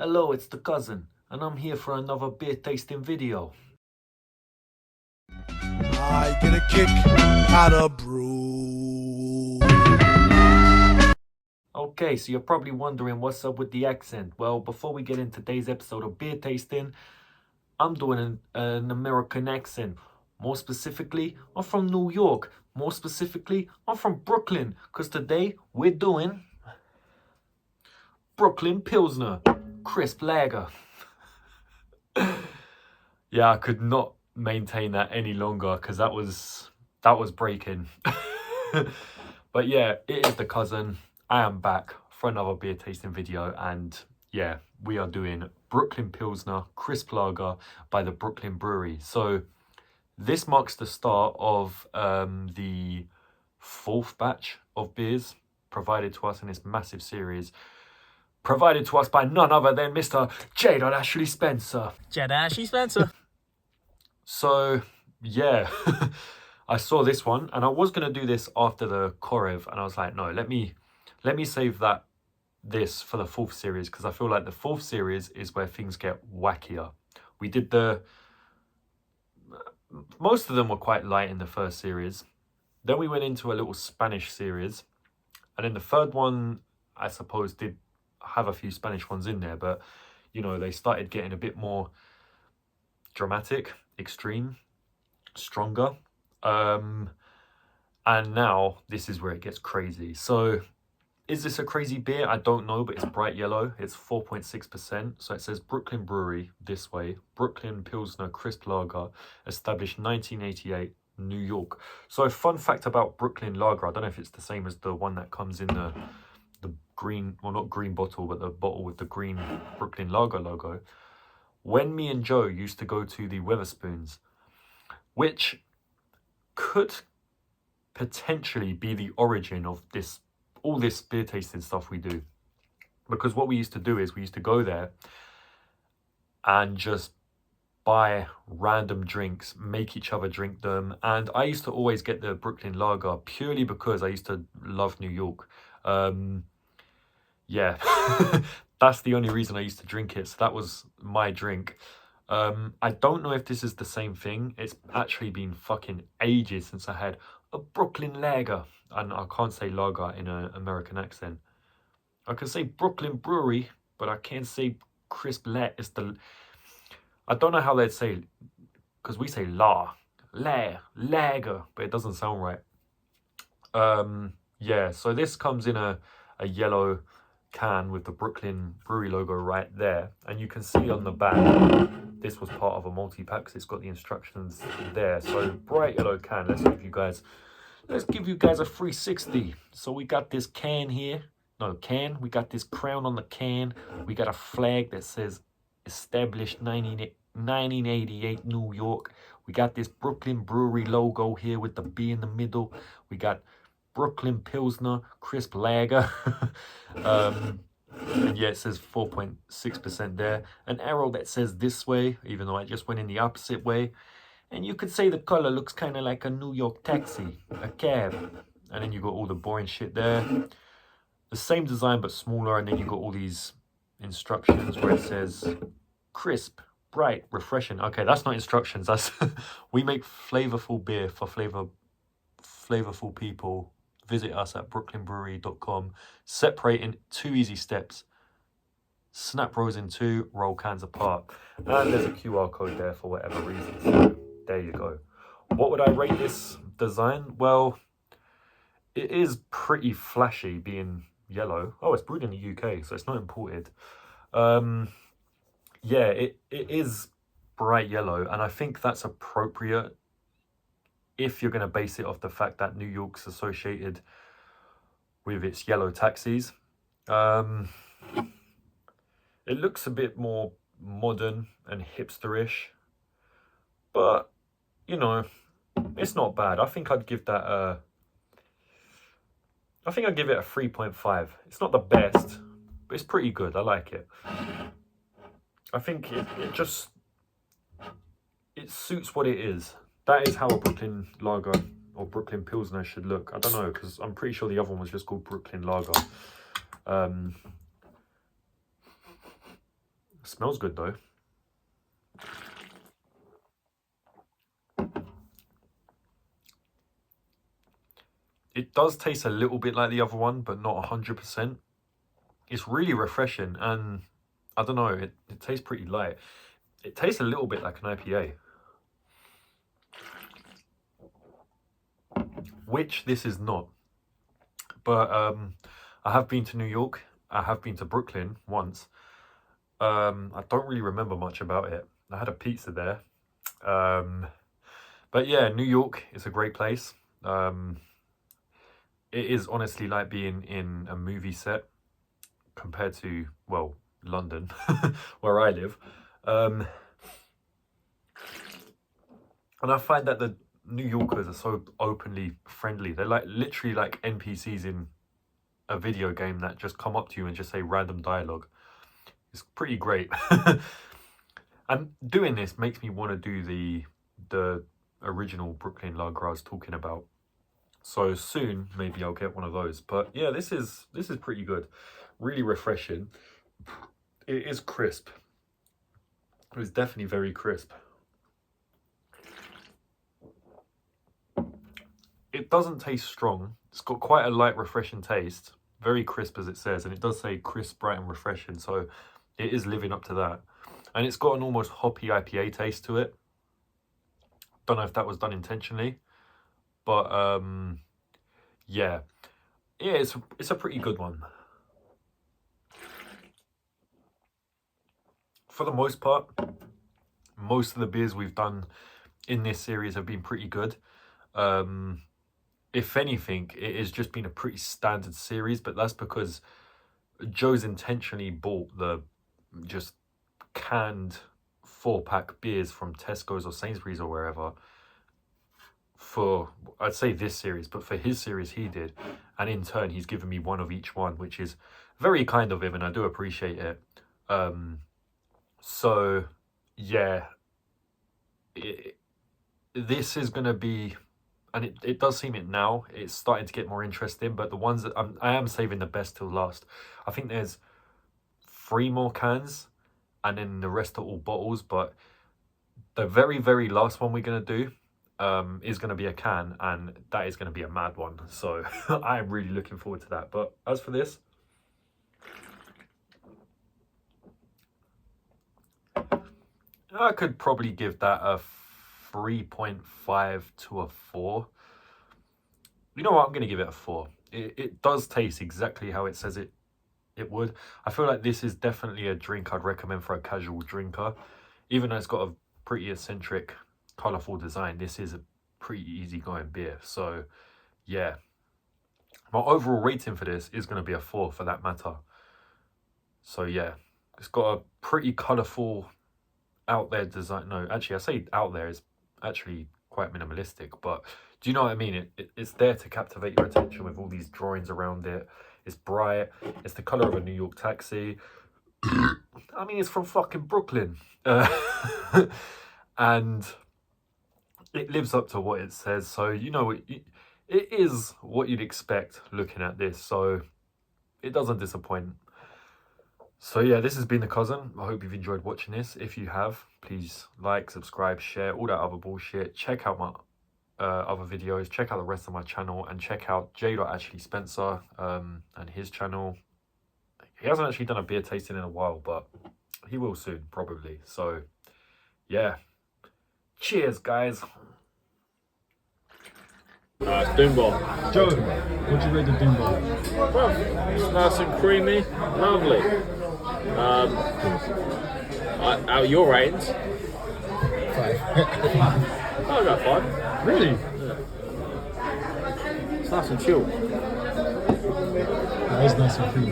Hello, it's the cousin, and I'm here for another beer tasting video. I get a kick out of brew. Okay, so you're probably wondering what's up with the accent. Well, before we get into today's episode of beer tasting, I'm doing an American accent. More specifically, I'm from New York. More specifically, I'm from Brooklyn. Because today we're doing Brooklyn Pilsner Crisp Lager. Yeah, I could not maintain that any longer because that was breaking. But yeah, it is the cousin. I am back for another beer tasting video, and yeah, we are doing Brooklyn Pilsner Crisp Lager by the Brooklyn Brewery. So this marks the start of the fourth batch of beers provided to us in this massive series, provided to us by none other than Mr. J. Ashley Spencer. Ashley Spencer. So yeah, I saw this one, and I was gonna do this after the Korev, and I was like, no, let me save this for the fourth series, because I feel like the fourth series is where things get wackier. We did most of them were quite light in the first series. Then we went into a little Spanish series, and then the third one, I suppose, did have a few Spanish ones in there, but you know, they started getting a bit more dramatic, extreme, stronger. And now this is where it gets crazy. So is this a crazy beer? I don't know, but it's bright yellow. It's 4.6%. So it says Brooklyn Brewery this way. Brooklyn Pilsner Crisp Lager, established 1988, New York. So fun fact about Brooklyn Lager, I don't know if it's the same as the one that comes in the green, well, not green bottle, but the bottle with the green Brooklyn Lager logo. When me and Joe used to go to the Wetherspoons, which could potentially be the origin of all this beer tasting stuff we do, because what we used to do is we used to go there and just buy random drinks, make each other drink them, and I used to always get the Brooklyn Lager purely because I used to love New York. Yeah, that's the only reason I used to drink it, so that was my drink. I don't know if this is the same thing. It's actually been fucking ages since I had a Brooklyn Lager. And I can't say lager in an American accent. I can say Brooklyn Brewery, but I can't say crisp lager. I don't know how they'd say it, because we say lager, but it doesn't sound right. Yeah, so this comes in a yellow can with the Brooklyn Brewery logo right there, and you can see on the back this was part of a multi-pack, so it's got the instructions there. So bright yellow can. Let's give you guys a 360. So we got this can here, we got this crown on the can, we got a flag that says established 1988 New York, we got this Brooklyn Brewery logo here with the B in the middle, we got Brooklyn Pilsner Crisp Lager. And yeah, it says 4.6% there. An arrow that says this way, even though I just went in the opposite way. And you could say the color looks kind of like a New York taxi, a cab. And then you got all the boring shit there. The same design but smaller, and then you got all these instructions where it says crisp, bright, refreshing. Okay, that's not instructions. That's we make flavorful beer for flavorful people. Visit us at brooklynbrewery.com. Separate in 2 easy steps. Snap rows in 2, roll cans apart. And there's a QR code there for whatever reason. So there you go. What would I rate this design? Well, it is pretty flashy being yellow. Oh, it's brewed in the UK, so it's not imported. Yeah, it is bright yellow, and I think that's appropriate if you're going to base it off the fact that New York's associated with its yellow taxis. It looks a bit more modern and hipsterish, but you know, it's not bad. I think I'd give that I think I'd give it a 3.5. It's not the best, but it's pretty good. I like it. I think it suits what it is. That is how a Brooklyn Lager or Brooklyn Pilsner should look. I don't know, because I'm pretty sure the other one was just called Brooklyn Lager. Smells good though. It does taste a little bit like the other one, but not 100%. It's really refreshing, and I don't know, it tastes pretty light. It tastes a little bit like an IPA. Which this is not. But I have been to New York. I have been to Brooklyn once. I don't really remember much about it. I had a pizza there. But yeah, New York is a great place. It is honestly like being in a movie set compared to, well, London, where I live. And I find that the New Yorkers are so openly friendly. They're like literally like NPCs in a video game that just come up to you and just say random dialogue. It's pretty great. And doing this makes me want to do the original Brooklyn lager I was talking about. So soon, maybe I'll get one of those. But yeah, this is pretty good. Really refreshing. It is crisp. It's definitely very crisp. It doesn't taste strong. It's got quite a light, refreshing taste. Very crisp, as it says. And it does say crisp, bright and refreshing. So it is living up to that. And it's got an almost hoppy IPA taste to it. Don't know if that was done intentionally. But yeah, it's a pretty good one. For the most part, most of the beers we've done in this series have been pretty good. If anything, it has just been a pretty standard series, but that's because Joe's intentionally bought the just canned 4-pack beers from Tesco's or Sainsbury's or wherever for, I'd say this series, but for his series he did, and in turn he's given me one of each one, which is very kind of him, and I do appreciate it. So yeah, this is gonna be, and it does seem it now, it's starting to get more interesting, but the ones that I am saving the best till last. I think there's 3 more cans and then the rest are all bottles, but the very, very last one we're gonna do is going to be a can, and that is going to be a mad one. So I am really looking forward to that. But as for this, I could probably give that a 3.5 to a 4. You know what? I'm going to give it a 4. It does taste exactly how it says it would. I feel like this is definitely a drink I'd recommend for a casual drinker. Even though it's got a pretty eccentric, colourful design, this is a pretty easygoing beer. So yeah, my overall rating for this is going to be a 4 for that matter. So yeah, it's got a pretty colourful, out there design. No, actually I say out there, is actually quite minimalistic, but do you know what I mean? It's there to captivate your attention with all these drawings around it. It's bright, it's the colour of a New York taxi. I mean, it's from fucking Brooklyn. And it lives up to what it says. So, you know, it is what you'd expect looking at this. So it doesn't disappoint. So yeah, this has been The Cousin. I hope you've enjoyed watching this. If you have, please like, subscribe, share, all that other bullshit. Check out my other videos. Check out the rest of my channel. And check out J.Ashley.Spencer and his channel. He hasn't actually done a beer tasting in a while, but he will soon, probably. So yeah. Cheers, guys. Doombar. Joe, what do you rate the Doombar? Well, it's nice and creamy, lovely. Out of your ratings? 5. I got 5. Really? Yeah. It's nice and chill. That is nice and creamy.